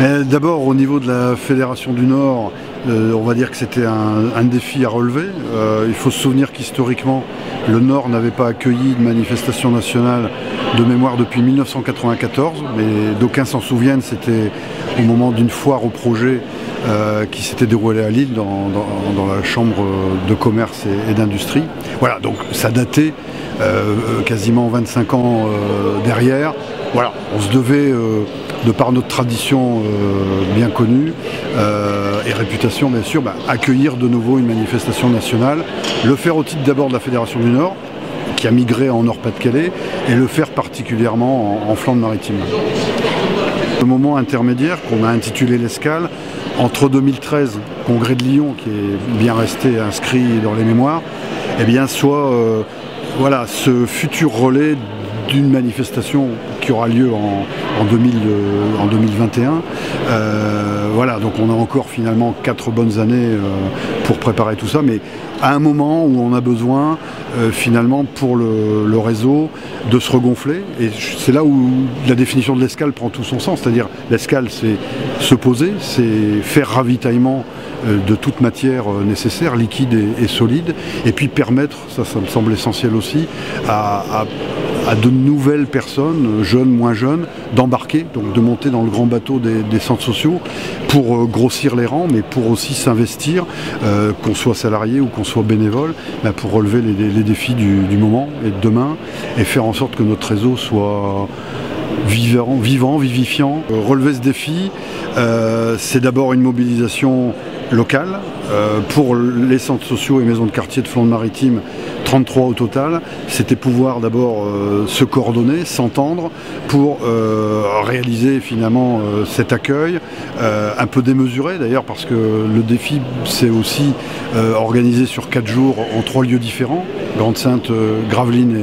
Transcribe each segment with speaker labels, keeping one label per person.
Speaker 1: D'abord, au niveau de la Fédération du Nord, on va dire que c'était un défi à relever. Il faut se souvenir qu'historiquement, le Nord n'avait pas accueilli de manifestation nationale de mémoire depuis 1994, mais d'aucuns s'en souviennent, c'était au moment d'une foire au projet qui s'était déroulée à Lille, dans la chambre de commerce et d'industrie. Voilà, donc ça datait quasiment 25 ans derrière. Voilà, on se devait, de par notre tradition bien connue et réputation bien sûr, accueillir de nouveau une manifestation nationale, le faire au titre d'abord de la Fédération du Nord, qui a migré en Nord-Pas-de-Calais, et le faire particulièrement en Flandre-Maritime. Le moment intermédiaire qu'on a intitulé l'Escale, entre 2013, Congrès de Lyon, qui est bien resté inscrit dans les mémoires, et bien soit voilà, ce futur relais d'une manifestation qui aura lieu en 2021. Voilà, donc on a encore finalement 4 bonnes années pour préparer tout ça, mais à un moment où on a besoin finalement pour le réseau de se regonfler, et c'est là où la définition de l'escale prend tout son sens, c'est-à-dire l'escale c'est se poser, c'est faire ravitaillement de toute matière nécessaire, liquide et solide, et puis permettre, ça me semble essentiel aussi, à de nouvelles personnes, jeunes, moins jeunes, d'embarquer, donc de monter dans le grand bateau des centres sociaux pour grossir les rangs, mais pour aussi s'investir, qu'on soit salarié ou qu'on soit bénévole, pour relever les défis du moment et de demain, et faire en sorte que notre réseau soit vivant, vivifiant. Relever ce défi, c'est d'abord une mobilisation locale pour les centres sociaux et maisons de quartier de Flandre-Maritime, 33 au total. C'était pouvoir d'abord se coordonner, s'entendre pour réaliser finalement cet accueil, un peu démesuré d'ailleurs, parce que le défi c'est aussi organisé sur 4 jours en 3 lieux différents, Grande-Synthe, Gravelines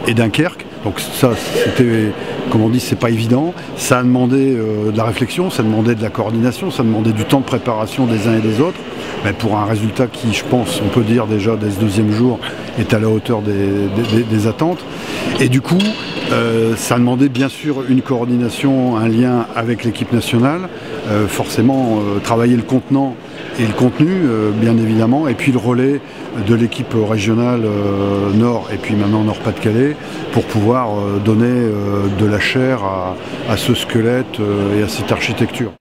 Speaker 1: et Dunkerque. Donc ça, c'était, comme on dit, c'est pas évident. Ça a demandé de la réflexion, ça a demandé de la coordination, ça a demandé du temps de préparation des uns et des autres, mais pour un résultat qui, je pense, on peut dire déjà dès ce 2e jour, est à la hauteur des attentes. Et du coup, ça a demandé bien sûr une coordination, un lien avec l'équipe nationale, forcément travailler le contenant et le contenu, bien évidemment, et puis le relais de l'équipe régionale Nord et puis maintenant Nord-Pas-de-Calais pour pouvoir donner de la chair à ce squelette et à cette architecture.